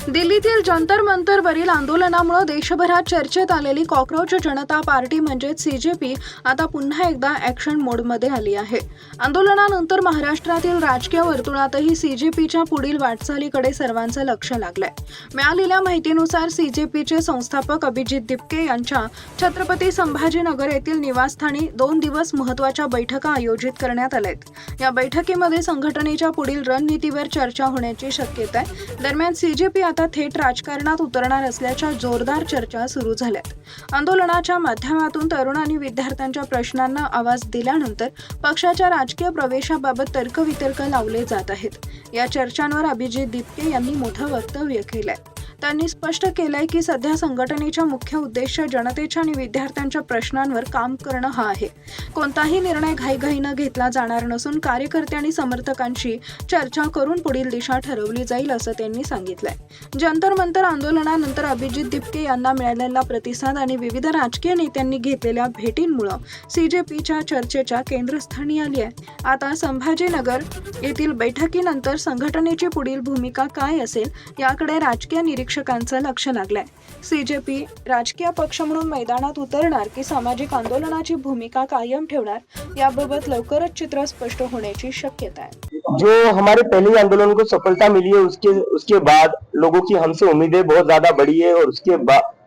दिल्लीतील जंतर मंतरवरील आंदोलनामुळे देशभरात चर्चेत आलेली कॉकरोच जनता पार्टी म्हणजेच सीजेपी आता पुन्हा एकदा ॲक्शन मोडमध्ये आली आहे। आंदोलनानंतर महाराष्ट्रातील राजकीय वर्तुळातही सीजेपीच्या पुढील वाटचालीकडे सर्वांचं लक्ष लागलंय। मिळालेल्या माहितीनुसार सीजेपीचे संस्थापक अभिजित दिपके यांच्या छत्रपती संभाजीनगर येथील निवासस्थानी 2 दिवस महत्त्वाच्या बैठका आयोजित करण्यात आल्यात। या बैठकीमध्ये संघटनेच्या पुढील रणनीतीवर चर्चा होण्याची शक्यता आहे। दरम्यान सीजेपी आता थेट राजकारणात उतरणार असल्याच्या जोरदार चर्चा सुरू झाल्यात। आंदोलनाच्या माध्यमातून तरुण आणि विद्यार्थ्यांच्या प्रश्नांना आवाज दिल्यानंतर पक्षाच्या राजकीय प्रवेशाबाबत तर्कवितर्क लावले जात आहेत। या चर्चांवर अभिजित दिपके यांनी मोठं वक्तव्य केलंय। त्यांनी स्पष्ट केलंय की सध्या संघटनेचा मुख्य उद्देश जनतेच्या आणि विद्यार्थ्यांच्या प्रश्नांवर काम करणं हा आहे। कोणताही निर्णय घाईघाईनं घेतला जाणार नसून कार्यकर्ते आणि समर्थकांशी चर्चा करून पुढील दिशा ठरवली जाईल असं त्यांनी सांगितलंय। जंतर मंतर आंदोलनानंतर अभिजित दिपके यांना मिळालेला प्रतिसाद आणि विविध राजकीय नेत्यांनी घेतलेल्या भेटींमुळे सीजेपीच्या चर्चेच्या केंद्रस्थानी आली आहे। आता संभाजीनगर येथील बैठकीनंतर संघटनेची पुढील भूमिका काय असेल याकडे राजकीय निरीक्षकांचं लक्ष लागलंय। सीजेपी राजकीय पक्ष म्हणून मैदानात उतरणार की सामाजिक आंदोलनाची भूमिका कायम ठेवणार याबाबत लवकरच चित्र स्पष्ट होण्याची शक्यता आहे। जो हमारे पहले आंदोलन को सफलता मिली है उसके बाद लोगों की हमसे उम्मीदें बहुत ज्यादा बढ़ी है और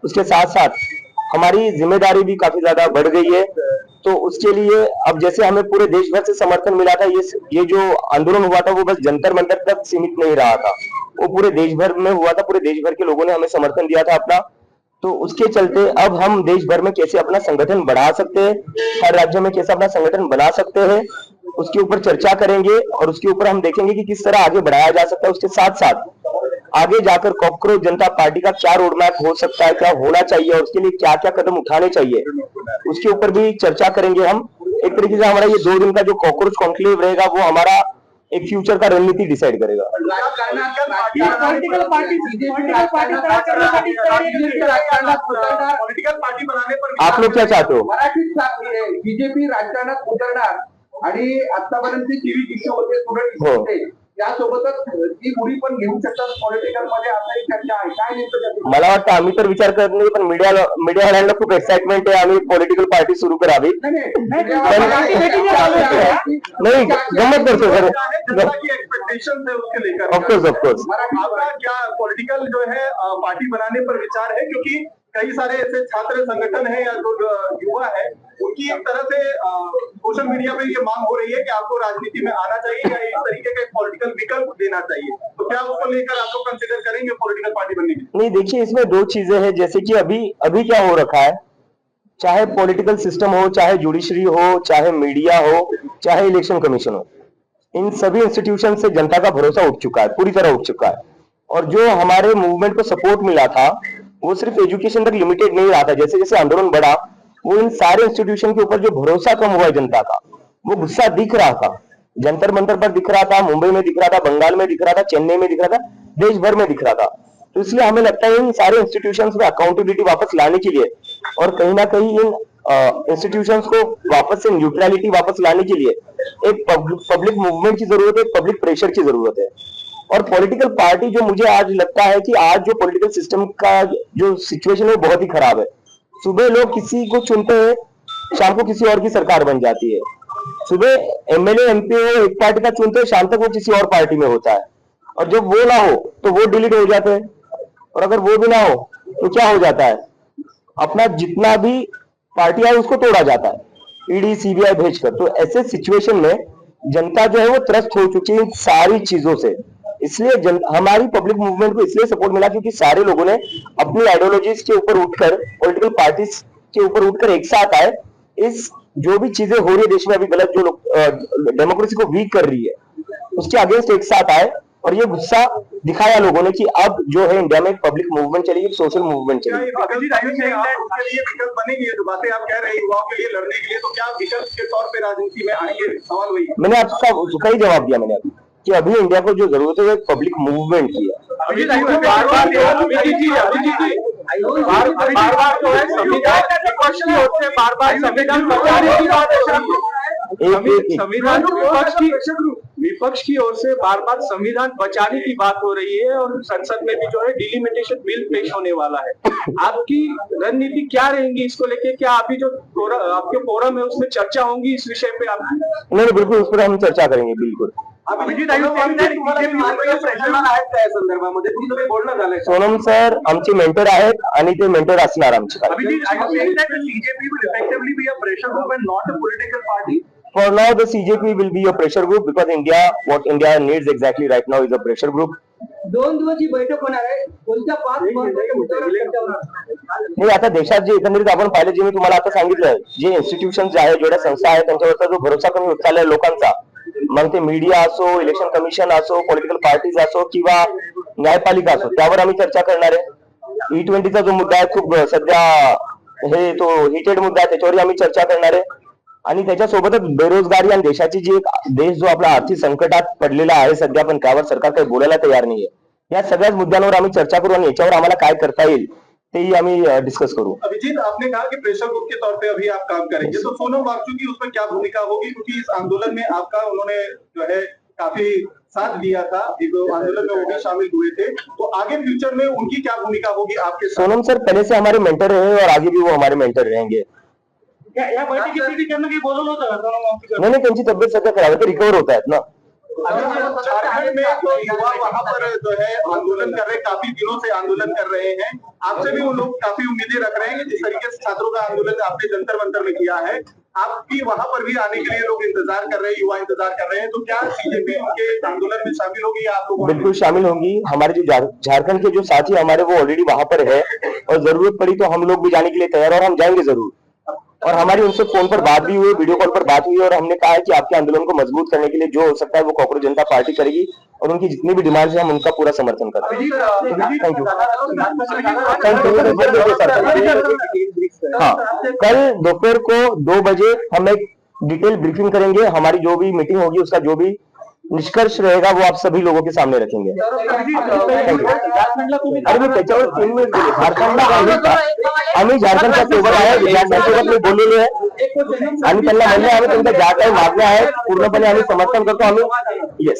उसके साथ साथ हमारी जिम्मेदारी भी काफी ज्यादा बढ़ गई है। तो उसके लिए अब जैसे हमें पूरे देश भर से समर्थन मिला था, ये जो आंदोलन हुआ था वो बस जंतर मंतर तक सीमित नहीं रहा था, वो पूरे देश भर में हुआ था। पूरे देश भर के लोगों ने हमें समर्थन दिया था अपना। तो उसके चलते अब हम देश भर में कैसे अपना संगठन बढ़ा सकते हैं, हर राज्य में कैसे अपना संगठन बना सकते हैं, उसके ऊपर चर्चा करेंगे और उसके ऊपर हम देखेंगे कि किस तरह आगे बढ़ाया जा सकता है। उसके साथ साथ आगे जाकर कॉकरोच जनता पार्टी का क्या रोड मैप हो सकता है, क्या होना चाहिए और उसके लिए क्या क्या कदम उठाने चाहिए, उसके ऊपर भी चर्चा करेंगे हम। एक तरीके से हमारा ये 2 दिन का जो कॉकरोच कॉन्क्लेव रहेगा वो हमारा एक फ्यूचर का रणनीति डिसाइड करेगा। आप लोग क्या चाहते हो? बीजेपी राजकारणात उतरणार आणि आतापर्यंत टीव्ही इश्यू होते यासोबतच ती मुली पण घेऊ शकतात पॉलिटिकल मध्ये, असाही चर्चा आहे। काय नेमकं मला वाटतं आम्ही तर विचार करत नाही, पण मीडियावाल्यांना खूप एक्साइटमेंट आहे आम्ही पॉलिटिकल पार्टी सुरू करावी। नहीं गम्मत करतो सर, एक्सपेक्टेशन है उसके लेकर ऑफकोर्स आपका क्या पॉलिटिकल जो है पार्टी बनाने पर विचार है? क्योंकि कई सारे ऐसे छात्र संगठन है या जो युवा है उनकी एक तरह से सोशल मीडिया पे ये मांग हो रही है कि आपको राजनीति में आना चाहिए या इस तरीके का एक पॉलिटिकल विकल्प देना चाहिए। तो क्या उसको लेकर आपको कंसिडर करेंगे पॉलिटिकल पार्टी बनने की? नहीं, देखिए इसमें 2 चीजें हैं। जैसे कि अभी क्या हो रखा है, चाहे पॉलिटिकल सिस्टम हो, चाहे जुडिशरी हो, चाहे मीडिया हो, चाहे इलेक्शन कमीशन हो, इन सभी इंस्टीट्यूशन से जनता का भरोसा उठ चुका है, पूरी तरह उठ चुका है। और जो हमारे मूवमेंट को सपोर्ट मिला था वो सिर्फ एजुकेशन तक लिमिटेड नहीं रहा था। जैसे जैसे आंदोलन बढ़ा वो इन सारे इंस्टीट्यूशन के ऊपर जो भरोसा कम हुआ है जनता का, वो गुस्सा दिख रहा था। जंतर मंतर पर दिख रहा था, मुंबई में दिख रहा था, बंगाल में दिख रहा था, चेन्नई में दिख रहा था, देश भर में दिख रहा था। तो इसलिए हमें लगता है इन सारे इंस्टीट्यूशंस में अकाउंटेबिलिटी वापस लाने के लिए और कहीं ना कहीं इन इंस्टीट्यूशंस को वापस से न्यूट्रलिटी वापस लाने के लिए एक पब्लिक मूवमेंट की जरूरत है, एक पब्लिक प्रेशर की जरूरत है। और पॉलिटिकल पार्टी जो मुझे आज लगता है कि आज जो पॉलिटिकल सिस्टम का जो सिचुएशन है वो बहुत ही खराब है। सुबह लोग किसी को चुनते हैं, शाम को किसी और की सरकार बन जाती है। सुबह एमएलए एमपी एक पार्टी का चुनते हैं, शाम तक वो किसी और पार्टी में होता है। और जब वो ना हो तो वो डिलीट हो जाते हैं, और अगर वो भी ना हो तो क्या हो जाता है, अपना जितना भी पार्टी है उसको तोड़ा जाता है ईडी सीबीआई भेजकर। तो ऐसे सिचुएशन में जनता जो है वो त्रस्त हो चुकी है इन सारी चीजों से। इसलिए हमारी पब्लिक मूवमेंट को इसलिए सपोर्ट मिला क्योंकि सारे लोगों ने अपनी आइडियोलॉजीज के ऊपर उठकर, पॉलिटिकल पार्टीज के ऊपर उठकर एक साथ आए। इस जो भी चीजें हो रही है देश में अभी गलत, जो लोग डेमोक्रेसी को वीक कर रही है, उसके अगेंस्ट एक साथ आए और ये गुस्सा दिखाया लोगों ने कि अब जो है इंडिया में पब्लिक मूवमेंट चलेगी, सोशल मूवमेंट चलेगी। विकल्प बनेगी जो बातें आप कह रहे हैं युवाओं के लिए लड़ने के लिए, तो क्या विकल्प के तौर पे राजनीति में आएंगे? सवाल वही। मैंने आपका उसका ही जवाब दिया मैंने अभी कि अभी इंडिया को जो जरूरत है वो पब्लिक मूवमेंट की है। विपक्ष की ओर से बार बार संविधान बचाने की बात हो रही है और संसद में भी जो है डिलिमिटेशन बिल पेश होने वाला है। आपकी रणनीति क्या रहेगी इसको लेके? क्या अभी जो आपके फोरम है उसमें चर्चा होंगी इस विषय पे? आप नहीं, बिल्कुल उस पर हम चर्चा करेंगे, बिल्कुल. सोनम सर आमचे मेंटर आहेत आणि ते मेंटर असणार आमचे. For now, the CJP will be a pressure group because what India needs exactly right now is a pressure group. 2 दिवस ही बैठक होणार आहे. कोणत्या 5 महत्त्वाच्या मुद्द्यावर चर्चा होणार? नाही, आता देशात जे एकंदरीत आपण पाहिलं, जे मी तुम्हाला आता सांगितलं, जे इन्स्टिट्यूशन आहे, जेवढ्या संस्था आहेत, त्यांच्यावरचा जो भरोसा कमी होत चाललाय लोकांचा, मग ते मीडिया असो, इलेक्शन कमिशन असो, पॉलिटिकल पार्टीज असो किंवा न्यायपालिका असो, त्यावर आम्ही चर्चा करणार आहे. E20चा जो मुद्दा आहे, खूप सध्या हे तो हिटेड मुद्दा आहे, त्याच्यावरही आम्ही चर्चा करणार आहे. आणि त्याच्यासोबतच बेरोजगारी आणि देशाची जी देश जो आपला आर्थिक संकटात पडलेला आहे सध्या, पण त्यावर सरकार काही बोलायला तयार नाहीये. या सगळ्याच मुद्द्यांवर आम्ही चर्चा करू आणि याच्यावर आम्हाला काय करता येईल तेही आम्ही डिस्कस करू. अभिजीत, आपने कहा कि प्रेशर ग्रुप के तौर पे अभी आप काम करेंगे, तो सोनम वांगचुक की उसमें क्या भूमिका होगी? क्योंकि इस आंदोलन में आपका उन्होंने जो है काफी साथ दिया था, एक आंदोलन में वो भी शामिल हुए थे, तो आगे फ्यूचर में उनकी क्या भूमिका होगी आपके साथ? सोनम सर पहले से हमारे मेंटर रहे और आगे भी वो हमारे मेंटर रहेंगे. या बैठकीसाठी त्यांना काही बोलवलं होतं का? नाही, त्यांची तब्येत सध्या खराब आहे, ते रिकवर होत आहेत ना. झारखंड में तो युवा वहां पर जो है आंदोलन कर रहे हैं, काफी दिनों से आंदोलन कर रहे हैं. आपसे भी वो लोग काफी उम्मीदें रख रहे हैं कि जिस तरीके से छात्रों का आंदोलन आपने जंतर मंतर में किया है, आपकी वहां पर भी आने के लिए लोग इंतजार कर रहे हैं, युवा इंतजार कर रहे हैं. तो क्या सीजेपी उनके आंदोलन में शामिल होगी या आप लोग? बिल्कुल शामिल होंगी. हमारे जो झारखंड के जो साथी हमारे वो ऑलरेडी वहां पर है और जरूरत पड़ी तो हम लोग भी जाने के लिए तैयार और हम जाएंगे जरूर. और हमारी उनसे फोन पर बात भी हुई, वीडियो कॉल पर बात हुई और हमने कहा है कि आपके आंदोलन को मजबूत करने के लिए जो हो सकता है वो कॉकरोच जनता पार्टी करेगी और उनकी जितनी भी डिमांड्स है हम उनका पूरा समर्थन करेंगे. Thank you. हाँ, कल दोपहर को 2 बजे हम एक डिटेल ब्रीफिंग करेंगे. हमारी जो भी मीटिंग होगी उसका जो भी निष्कर्ष रहेगा वो आप सभी लोगों के सामने रखेंगे. अरे मी त्याच्यावर 3 मिनिट दिले. झारखंडला आम्ही झारखंडच्या सोबत आहे, विद्यार्थ्यांसोबत मी बोललेलो आहे आणि त्यांना म्हणले आम्ही तुमच्या ज्या काही मागण्या आहेत पूर्णपणे आम्ही समर्थन करतो. आम्ही येस